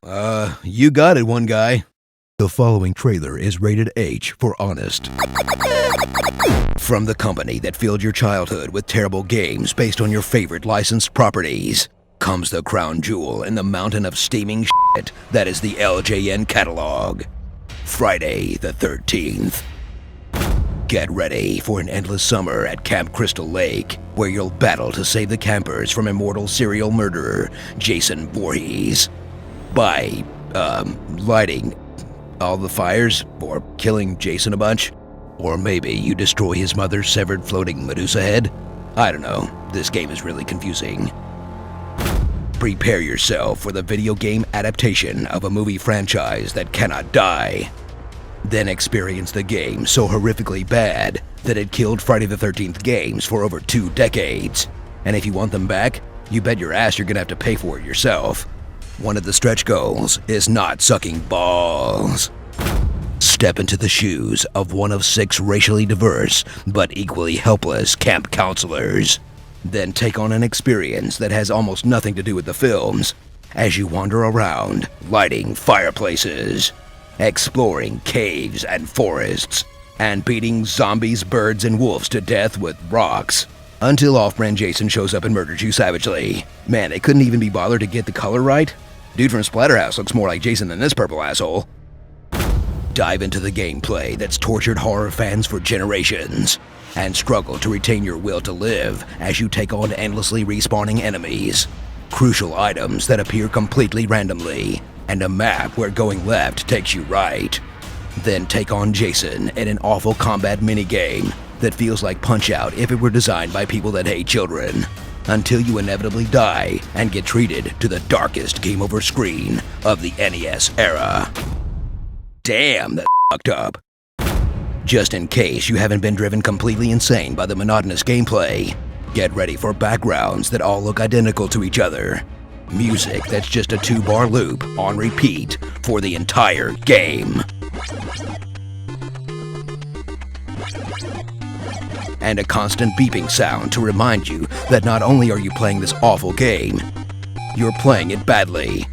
You got it, one guy. The following trailer is rated H for honest. From the company that filled your childhood with terrible games based on your favorite licensed properties, comes the crown jewel in the mountain of steaming shit that is the LJN catalog. Friday the 13th. Get ready for an endless summer at Camp Crystal Lake, where you'll battle to save the campers from immortal serial murderer Jason Voorhees. By, lighting all the fires, or killing Jason a bunch. Or maybe you destroy his mother's severed floating Medusa head. I don't know, this game is really confusing. Prepare yourself for the video game adaptation of a movie franchise that cannot die. Then experience the game so horrifically bad that it killed Friday the 13th games for over 2 decades. And if you want them back, you bet your ass you're gonna have to pay for it yourself. One of the stretch goals is not sucking balls. Step into the shoes of one of 6 racially diverse but equally helpless camp counselors. Then take on an experience that has almost nothing to do with the films as you wander around lighting fireplaces, exploring caves and forests, and beating zombies, birds, and wolves to death with rocks. Until off-brand Jason shows up and murders you savagely. Man, they couldn't even be bothered to get the color right? Dude from Splatterhouse looks more like Jason than this purple asshole. Dive into the gameplay that's tortured horror fans for generations, and struggle to retain your will to live as you take on endlessly respawning enemies, crucial items that appear completely randomly, and a map where going left takes you right. Then take on Jason in an awful combat minigame that feels like Punch-Out if it were designed by people that hate children, until you inevitably die and get treated to the darkest game over screen of the NES era. Damn, that's fucked up. Just in case you haven't been driven completely insane by the monotonous gameplay, get ready for backgrounds that all look identical to each other. Music that's just a 2-bar loop on repeat for the entire game. And a constant beeping sound to remind you that not only are you playing this awful game, you're playing it badly.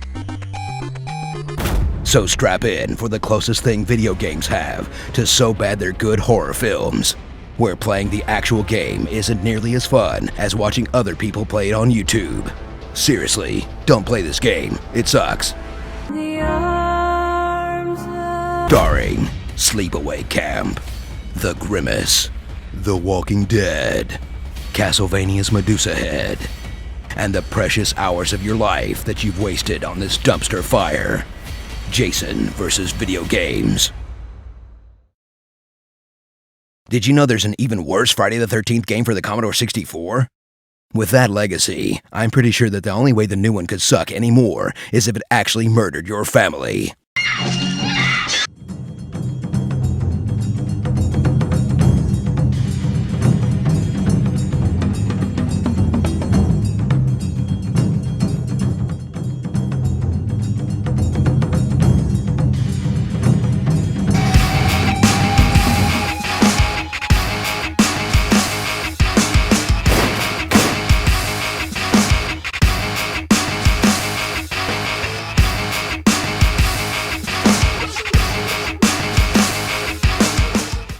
So strap in for the closest thing video games have to so bad they're good horror films, where playing the actual game isn't nearly as fun as watching other people play it on YouTube. Seriously, don't play this game. It sucks. Starring Sleepaway Camp, The Grimace, The Walking Dead, Castlevania's Medusa Head, and the precious hours of your life that you've wasted on this dumpster fire. Jason versus video games. Did you know there's an even worse Friday the 13th game for the Commodore 64? With that legacy, I'm pretty sure that the only way the new one could suck anymore is if it actually murdered your family.